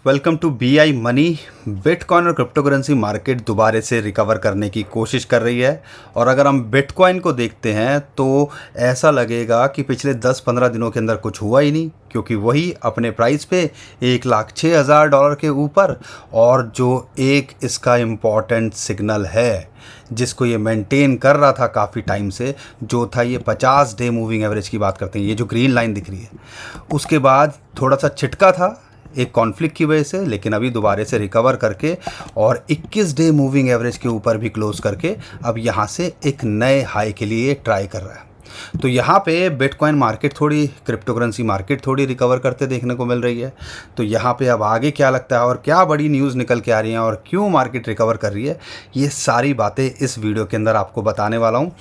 Welcome to BI money. Bitcoin और crypto currency market दोबारा से रिकवर करने की कोशिश कर रही है। और अगर हम बिटकॉइन को देखते हैं तो ऐसा लगेगा कि पिछले 10-15 दिनों के अंदर कुछ हुआ ही नहीं, क्योंकि वही अपने प्राइस पे $1,06,000 के ऊपर। और जो एक इसका इम्पॉर्टेंट सिग्नल है जिसको ये मेंटेन कर रहा था काफ़ी टाइम से, जो था ये 50 डे मूविंग एवरेज की बात करते हैं, ये जो ग्रीन लाइन दिख रही है, उसके बाद थोड़ा सा छिटका था एक कॉन्फ्लिक्ट की वजह से, लेकिन अभी दोबारा से रिकवर करके और 21 डे मूविंग एवरेज के ऊपर भी क्लोज करके अब यहाँ से एक नए हाई के लिए ट्राई कर रहा है। तो यहाँ पे बिटकॉइन मार्केट थोड़ी, क्रिप्टो करेंसी मार्केट थोड़ी रिकवर करते देखने को मिल रही है। तो यहाँ पे अब आगे क्या लगता है और क्या बड़ी न्यूज़ निकल के आ रही हैं और क्यों मार्केट रिकवर कर रही है, ये सारी बातें इस वीडियो के अंदर आपको बताने वाला हूँ।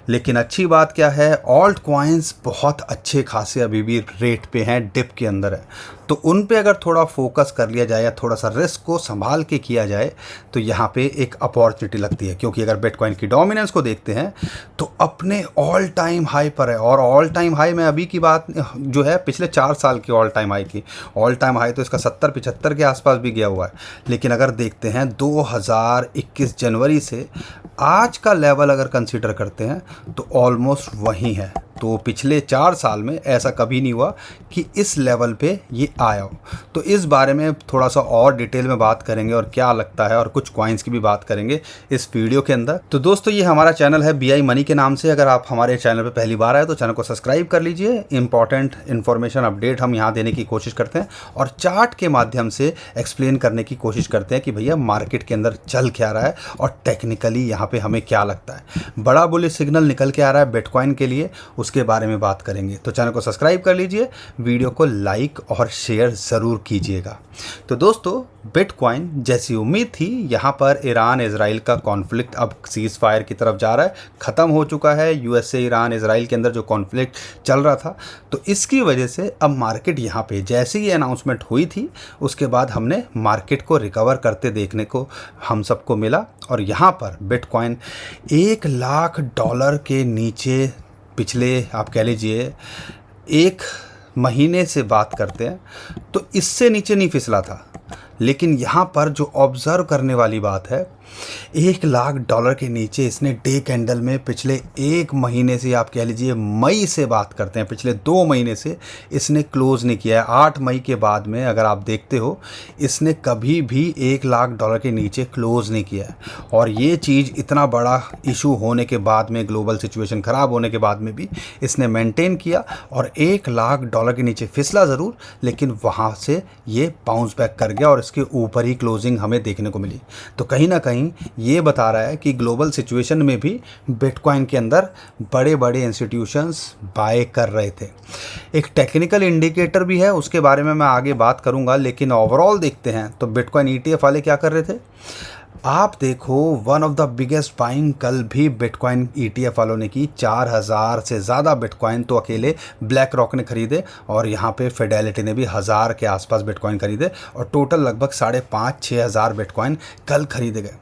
लेकिन अच्छी बात क्या है, ऑल्ट कॉइन्स बहुत अच्छे खासे अभी भी रेट पे हैं, डिप के अंदर है। तो उन पे अगर थोड़ा फोकस कर लिया जाए या थोड़ा सा रिस्क को संभाल के किया जाए तो यहाँ पे एक अपॉर्चुनिटी लगती है। क्योंकि अगर बिटकॉइन की डोमिनेंस को देखते हैं तो अपने ऑल टाइम हाई पर है। और ऑल टाइम हाई में अभी की बात जो है पिछले 4 साल की ऑल टाइम हाई की, ऑल टाइम हाई तो इसका 70-75 के आसपास भी गया हुआ है। लेकिन अगर देखते हैं 2021 जनवरी से आज का लेवल अगर कंसीडर करते हैं तो ऑलमोस्ट वही है। तो पिछले 4 साल में ऐसा कभी नहीं हुआ कि इस लेवल पे ये आया हो। तो इस बारे में थोड़ा सा और डिटेल में बात करेंगे और क्या लगता है, और कुछ कॉइन्स की भी बात करेंगे इस वीडियो के अंदर। तो दोस्तों, ये हमारा चैनल है BI मनी के नाम से। अगर आप हमारे चैनल पे पहली बार आए तो चैनल को सब्सक्राइब कर लीजिए। इंपॉर्टेंट इन्फॉर्मेशन अपडेट हम यहाँ देने की कोशिश करते हैं और चार्ट के माध्यम से एक्सप्लेन करने की कोशिश करते हैं कि भैया मार्केट के अंदर चल क्या रहा है और टेक्निकली यहाँ पे हमें क्या लगता है। बड़ा बुलिश सिग्नल निकल के आ रहा है बिटकॉइन के लिए, उसके बारे में बात करेंगे। तो चैनल को सब्सक्राइब कर लीजिए, वीडियो को लाइक और शेयर ज़रूर कीजिएगा। तो दोस्तों, बिटकॉइन जैसी उम्मीद थी, यहाँ पर ईरान इजराइल का कॉन्फ्लिक्ट अब सीज़ फायर की तरफ जा रहा है, ख़त्म हो चुका है। USA ईरान इजराइल के अंदर जो कॉन्फ्लिक्ट चल रहा था, तो इसकी वजह से अब मार्केट यहाँ पे जैसे ही अनाउंसमेंट हुई थी उसके बाद हमने मार्केट को रिकवर करते देखने को हम सबको मिला। और यहाँ पर बिटकॉइन $1,00,000 के नीचे पिछले आप कह लीजिए 1 महीने से बात करते हैं तो इससे नीचे नहीं फिसला था। लेकिन यहाँ पर जो ऑब्ज़र्व करने वाली बात है, $1,00,000 के नीचे इसने डे कैंडल में पिछले 1 महीने से, आप कह लीजिए मई से बात करते हैं, पिछले 2 महीने से इसने क्लोज़ नहीं किया है। 8 मई के बाद में अगर आप देखते हो, इसने कभी भी $1,00,000 के नीचे क्लोज़ नहीं किया है। और ये चीज़ इतना बड़ा इशू होने के बाद में, ग्लोबल सिचुएशन ख़राब होने के बाद में भी इसने मेंटेन किया और $1,00,000 के नीचे फिसला ज़रूर, लेकिन वहाँ से ये बाउंस बैक कर गया और इसके ऊपर ही क्लोजिंग हमें देखने को मिली। तो कहीं ना कहीं ये बता रहा है कि ग्लोबल सिचुएशन में भी बिटकॉइन के अंदर बड़े बड़े इंस्टीट्यूशंस बाय कर रहे थे। एक टेक्निकल इंडिकेटर भी है, उसके बारे में मैं आगे बात करूंगा। लेकिन ओवरऑल देखते हैं तो बिटकॉइन ETF वाले क्या कर रहे थे। आप देखो, one of the biggest buying कल भी बिटकॉइन ETF वालों ने की। 4,000 से ज़्यादा बिटकॉइन तो अकेले ब्लैक रॉक ने खरीदे और यहाँ पे फिडेलिटी ने भी 1,000 के आसपास बिटकॉइन खरीदे और टोटल लगभग 5,500-6 हज़ार बिटकॉइन कल खरीदे गए।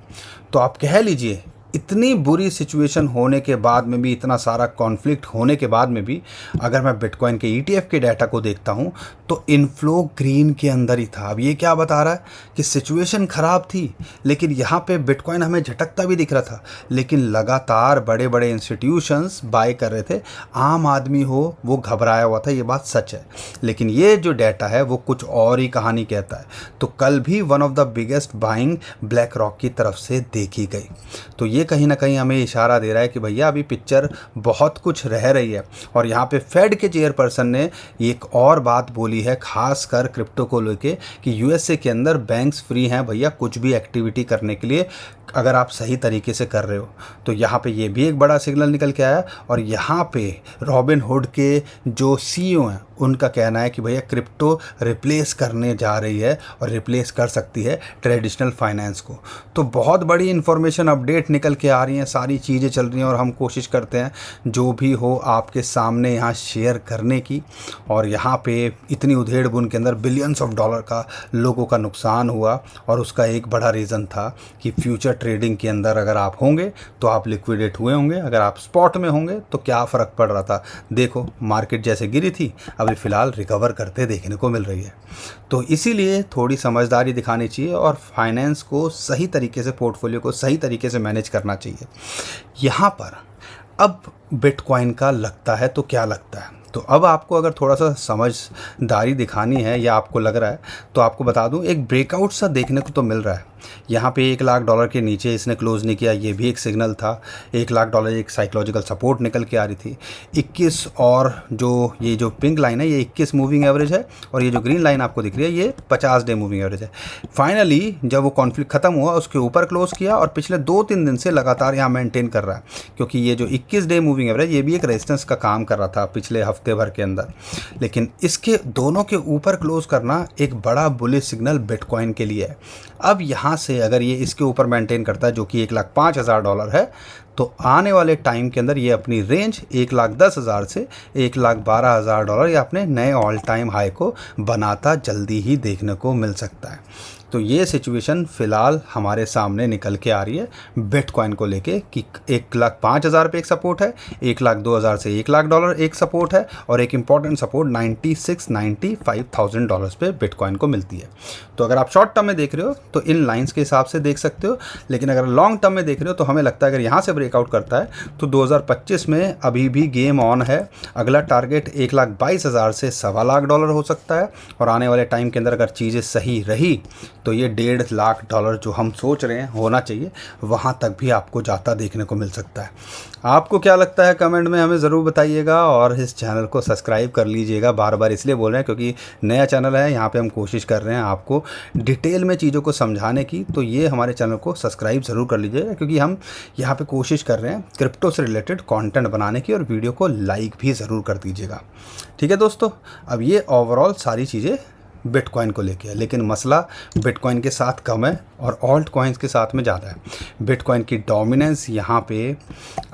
तो आप कह लीजिए इतनी बुरी सिचुएशन होने के बाद में भी, इतना सारा कॉन्फ्लिक्ट होने के बाद में भी, अगर मैं बिटकॉइन के ETF के डाटा को देखता हूं तो इनफ्लो ग्रीन के अंदर ही था। अब ये क्या बता रहा है कि सिचुएशन ख़राब थी, लेकिन यहाँ पे बिटकॉइन हमें झटकता भी दिख रहा था, लेकिन लगातार बड़े बड़े इंस्टीट्यूशंस बाय कर रहे थे। आम आदमी हो वो घबराया हुआ था, ये बात सच है। लेकिन ये जो डाटा है वो कुछ और ही कहानी कहता है। तो कल भी one of the biggest buying black rock की तरफ से देखी गई। तो ये कहीं ना कहीं हमें इशारा दे रहा है कि भैया अभी पिक्चर बहुत कुछ रह रही है। और यहाँ पे फेड के चेयरपर्सन ने एक और बात बोली है, खासकर क्रिप्टो को लेके, कि USA के अंदर बैंक्स फ्री हैं भैया कुछ भी एक्टिविटी करने के लिए, अगर आप सही तरीके से कर रहे हो। तो यहाँ पे ये भी एक बड़ा सिग्नल निकल के आया। और यहाँ पे रॉबिनहुड के जो CEO हैं उनका कहना है कि भैया क्रिप्टो रिप्लेस करने जा रही है और रिप्लेस कर सकती है ट्रेडिशनल फाइनेंस को। तो बहुत बड़ी इन्फॉर्मेशन अपडेट निकल के आ रही हैं, सारी चीज़ें चल रही हैं और हम कोशिश करते हैं जो भी हो आपके सामने यहाँ शेयर करने की। और यहाँ पे इतनी उधेड़ बुन के अंदर बिलियंस ऑफ डॉलर का लोगों का नुकसान हुआ और उसका एक बड़ा रीज़न था कि फ्यूचर ट्रेडिंग के अंदर अगर आप होंगे तो आप लिक्विडेट हुए होंगे, अगर आप स्पॉट में होंगे तो क्या फ़र्क पड़ रहा था। देखो मार्केट जैसे गिरी थी अभी फ़िलहाल रिकवर करते देखने को मिल रही है। तो इसीलिए थोड़ी समझदारी दिखानी चाहिए और फाइनेंस को सही तरीके से, पोर्टफोलियो को सही तरीके से मैनेज करना चाहिए। यहाँ पर अब बिटकॉइन का लगता है तो क्या लगता है, तो अब आपको अगर थोड़ा सा समझदारी दिखानी है या आपको लग रहा है तो आपको बता दूं, एक ब्रेकआउट सा देखने को तो मिल रहा है। यहाँ पे $1,00,000 के नीचे इसने क्लोज नहीं किया, ये भी एक सिग्नल था। $1,00,000 एक साइकोलॉजिकल सपोर्ट निकल के आ रही थी। 21 और जो ये जो पिंक लाइन है ये 21 मूविंग एवरेज है और ये जो ग्रीन लाइन आपको दिख रही है ये 50 डे मूविंग एवरेज है। फाइनली जब वो कॉन्फ्लिक्ट खत्म हुआ उसके ऊपर क्लोज किया और पिछले 2-3 दिन से लगातार यहाँ मेंटेन कर रहा है, क्योंकि ये जो 21 डे मूविंग एवरेज ये भी एक रेजिस्टेंस का काम कर रहा था पिछले हफ्ते भर के अंदर। लेकिन इसके दोनों के ऊपर क्लोज करना एक बड़ा बुलिश सिग्नल बिटकॉइन के लिए है। अब यहाँ से अगर ये इसके ऊपर मेंटेन करता है जो कि $1,05,000 है, तो आने वाले टाइम के अंदर ये अपनी रेंज 1,10,000 से $1,12,000 या अपने नए ऑल टाइम हाई को बनाता जल्दी ही देखने को मिल सकता है। तो ये सिचुएशन फ़िलहाल हमारे सामने निकल के आ रही है बिटकॉइन को लेके कि 1,05,000 पे एक सपोर्ट है, 1,02,000 से $1,00,000 एक सपोर्ट है और एक इम्पॉर्टेंट सपोर्ट $96,000-95,000 पे बिटकॉइन को मिलती है। तो अगर आप शॉर्ट टर्म में देख रहे हो तो इन लाइंस के हिसाब से देख सकते हो, लेकिन अगर लॉन्ग टर्म में देख रहे हो तो हमें लगता है अगर यहाँ से ब्रेकआउट करता है तो 2025 में अभी भी गेम ऑन है। अगला टारगेट 1,22,000 से $1,25,000 हो सकता है और आने वाले टाइम के अंदर अगर चीज़ें सही रही तो ये $1,50,000 जो हम सोच रहे हैं होना चाहिए वहाँ तक भी आपको जाता देखने को मिल सकता है। आपको क्या लगता है कमेंट में हमें ज़रूर बताइएगा और इस चैनल को सब्सक्राइब कर लीजिएगा। बार बार इसलिए बोल रहे हैं क्योंकि नया चैनल है, यहाँ पे हम कोशिश कर रहे हैं आपको डिटेल में चीज़ों को समझाने की। तो ये हमारे चैनल को सब्सक्राइब ज़रूर कर लीजिएगा क्योंकि हम यहाँ पे कोशिश कर रहे हैं क्रिप्टो से रिलेटेड कंटेंट बनाने की, और वीडियो को लाइक भी ज़रूर कर दीजिएगा। ठीक है दोस्तों, अब ये ओवरऑल सारी चीज़ें बिटकॉइन को लेके है, लेकिन मसला बिटकॉइन के साथ कम है और ऑल्ट कॉइन्स के साथ में ज़्यादा है। बिटकॉइन की डोमिनेंस यहाँ पे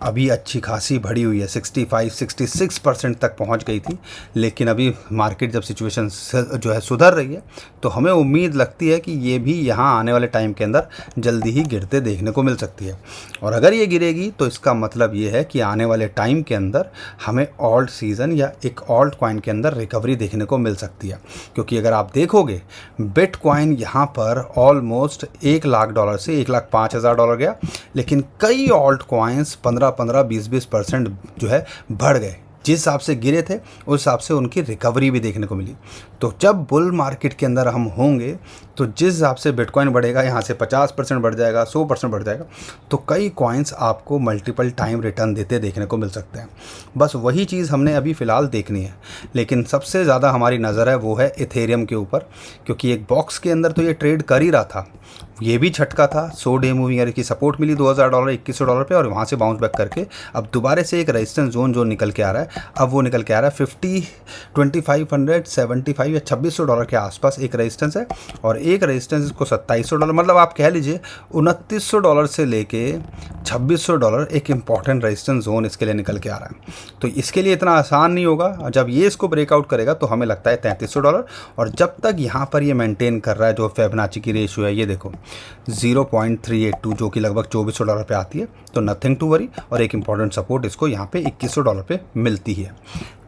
अभी अच्छी खासी बढ़ी हुई है, 65-66% तक पहुँच गई थी। लेकिन अभी मार्केट जब सिचुएशन जो है सुधर रही है तो हमें उम्मीद लगती है कि ये भी यहाँ आने वाले टाइम के अंदर जल्दी ही गिरते देखने को मिल सकती है। और अगर ये गिरेगी तो इसका मतलब ये है कि आने वाले टाइम के अंदर हमें ऑल्ट सीज़न या एक ऑल्ट कॉइन के अंदर रिकवरी देखने को मिल सकती है। क्योंकि अगर आप देखोगे बिटकॉइन यहाँ पर ऑलमोस्ट $1,00,000 से $1,05,000 गया, लेकिन कई ऑल्ट कॉइन्स 15-15, 20-20% जो है बढ़ गए। जिस हिसाब से गिरे थे उस हिसाब से उनकी रिकवरी भी देखने को मिली। तो जब बुल मार्केट के अंदर हम होंगे तो जिस हिसाब से बिटकॉइन बढ़ेगा, यहाँ से 50% बढ़ जाएगा, 100% बढ़ जाएगा, तो कई कॉइन्स आपको मल्टीपल टाइम रिटर्न देते देखने को मिल सकते हैं। बस वही चीज़ हमने अभी फ़िलहाल देखनी है। लेकिन सबसे ज़्यादा हमारी नज़र है वो है इथेरियम के ऊपर, क्योंकि एक बॉक्स के अंदर तो ये ट्रेड कर ही रहा था, ये भी झटका था। 100 डे मूविंग एवरेज की सपोर्ट मिली $2,000 $2,100 पे और वहाँ से बाउंस बैक करके अब दोबारा से एक रेजिस्टेंस जोन जो निकल के आ रहा है, अब वो निकल के आ रहा है 50, 2500, 75 या $2,600 के आसपास एक रेजिस्टेंस है और एक रेजिस्टेंस इसको $2,700, मतलब आप कह लीजिए $2,900 से लेके $2,600 एक इम्पॉर्टेंट रेजिस्टेंस जोन इसके लिए निकल के आ रहा है। तो इसके लिए इतना आसान नहीं होगा। जब ये इसको ब्रेकआउट करेगा तो हमें लगता है $3,300, और जब तक यहाँ पर ये मेंटेन कर रहा है जो फिबोनाची की रेशियो है, ये देखो 0.382 जो कि लगभग $2,400 पे आती है, तो नथिंग टू वरी। और एक इम्पॉर्टेंट सपोर्ट इसको यहाँ पे $2,100 पे मिलती है।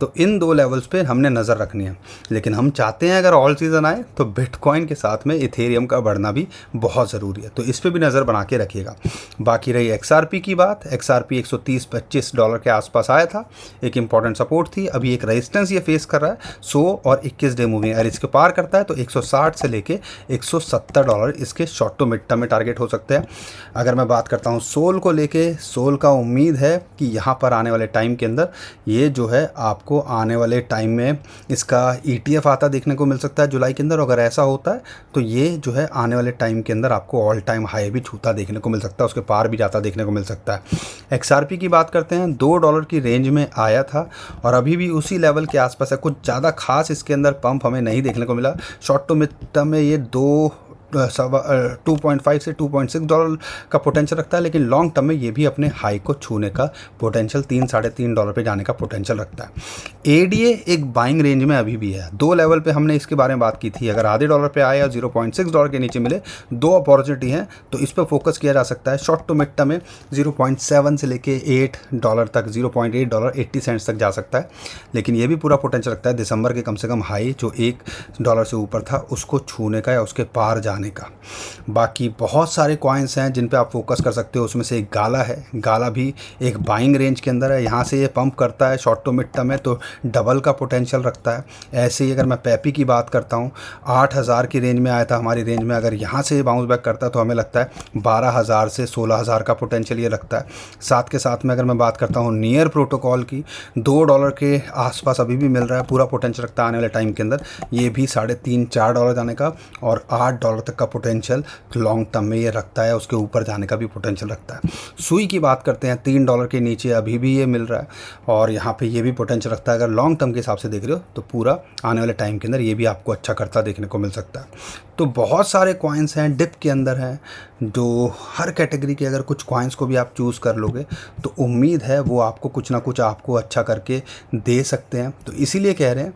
तो इन दो लेवल्स पे हमने नज़र रखनी है। लेकिन हम चाहते हैं अगर ऑल सीज़न आए तो बिटकॉइन के साथ में इथेरियम का बढ़ना भी बहुत ज़रूरी है, तो इस पर भी नज़र बना के रखिएगा। बाकी रही XRP की बात, XRP $130-125 के आसपास आया था, एक इम्पॉर्टेंट सपोर्ट थी। अभी एक रेजिस्टेंस ये फेस कर रहा है 100 और 21 डे मूविंग, अगर इसके पार करता है तो 160 से लेके $170 इसके शॉर्ट टू मिड टर्म में टारगेट हो सकते हैं। अगर मैं बात करता हूँ सोल को लेके, सोल का उम्मीद है कि यहाँ पर आने वाले टाइम के अंदर ये जो है आपको आने वाले टाइम में इसका ETF आता देखने को मिल सकता है जुलाई के अंदर। अगर ऐसा होता है तो ये जो है आने वाले टाइम के अंदर आपको ऑल टाइम हाई भी छूता देखने को मिल सकता है, उसके पार भी जाता देखने को मिल सकता है। XRP की बात करते हैं, $2 की रेंज में आया था और अभी भी उसी लेवल के आसपास है। कुछ ज़्यादा खास इसके अंदर पंप हमें नहीं देखने को मिला। शॉर्ट टू मिड टर्म में ये 2.5 से $2.6 का पोटेंशियल रखता है, लेकिन लॉन्ग टर्म में ये भी अपने हाई को छूने का पोटेंशियल $3-3.5 पे जाने का पोटेंशियल रखता है। एडीए एक बाइंग रेंज में अभी भी है। दो लेवल पे हमने इसके बारे में बात की थी, अगर आधे डॉलर पे आए या $0.6 के नीचे मिले, दो अपॉर्चुनिटी हैं, तो इस पर फोकस किया जा सकता है। शॉर्ट टू मिड टर्म में 0.7 से लेके $8 तक, $0.8 80 सेंट्स तक जा सकता है, लेकिन ये भी पूरा पोटेंशियल रखता है दिसंबर के कम से कम हाई जो $1 से ऊपर था उसको छूने का या उसके पार जाने का। बाकी बहुत सारे कॉइन्स हैं जिन पे आप फोकस कर सकते हो, उसमें से एक गाला है। गाला भी एक बाइंग रेंज के अंदर है, यहाँ से ये पंप करता है शॉर्ट टू मिड टर्म में तो डबल का पोटेंशियल रखता है। ऐसे ही अगर मैं पेपी की बात करता हूँ, 8,000 की रेंज में आया था हमारी रेंज में, अगर यहाँ से बाउंस बैक करता है तो हमें लगता है 12,000 से 16,000 का पोटेंशियल ये रखता है। साथ के साथ में अगर मैं बात करता हूँ नियर प्रोटोकॉल की, $2 के आसपास अभी भी मिल रहा है, पूरा पोटेंशियल रखता है आने वाले टाइम के अंदर, ये भी $3.5-4 जाने का और $8 तक का पोटेंशियल लॉन्ग टर्म में ये रखता है, उसके ऊपर जाने का भी पोटेंशियल रखता है। सुई की बात करते हैं, $3 के नीचे अभी भी ये मिल रहा है और यहाँ पे ये भी पोटेंशियल रखता है। अगर लॉन्ग टर्म के हिसाब से देख रहे हो तो पूरा आने वाले टाइम के अंदर ये भी आपको अच्छा करता देखने को मिल सकता है। तो बहुत सारे कॉइन्स हैं, डिप के अंदर हैं, जो हर कैटेगरी के अगर कुछ कॉइन्स को भी आप चूज़ कर लोगे तो उम्मीद है वो आपको कुछ ना कुछ आपको अच्छा करके दे सकते हैं। तो इसीलिए कह रहे हैं,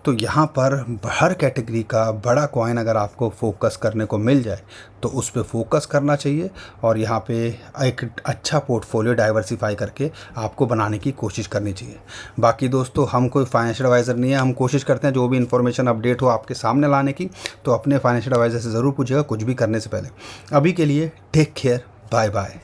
तो यहाँ पर हर कैटेगरी का बड़ा कॉइन अगर आपको फोकस करने को मिल जाए तो उस पे फोकस करना चाहिए और यहाँ पे एक अच्छा पोर्टफोलियो डाइवर्सिफाई करके आपको बनाने की कोशिश करनी चाहिए। बाकी दोस्तों, हम कोई फाइनेंशियल एडवाइज़र नहीं है, हम कोशिश करते हैं जो भी इन्फॉर्मेशन अपडेट हो आपके सामने लाने की, तो अपने फाइनेंशियल एडवाइज़र से ज़रूर पूछिएगा कुछ भी करने से पहले। अभी के लिए टेक केयर, बाय बाय।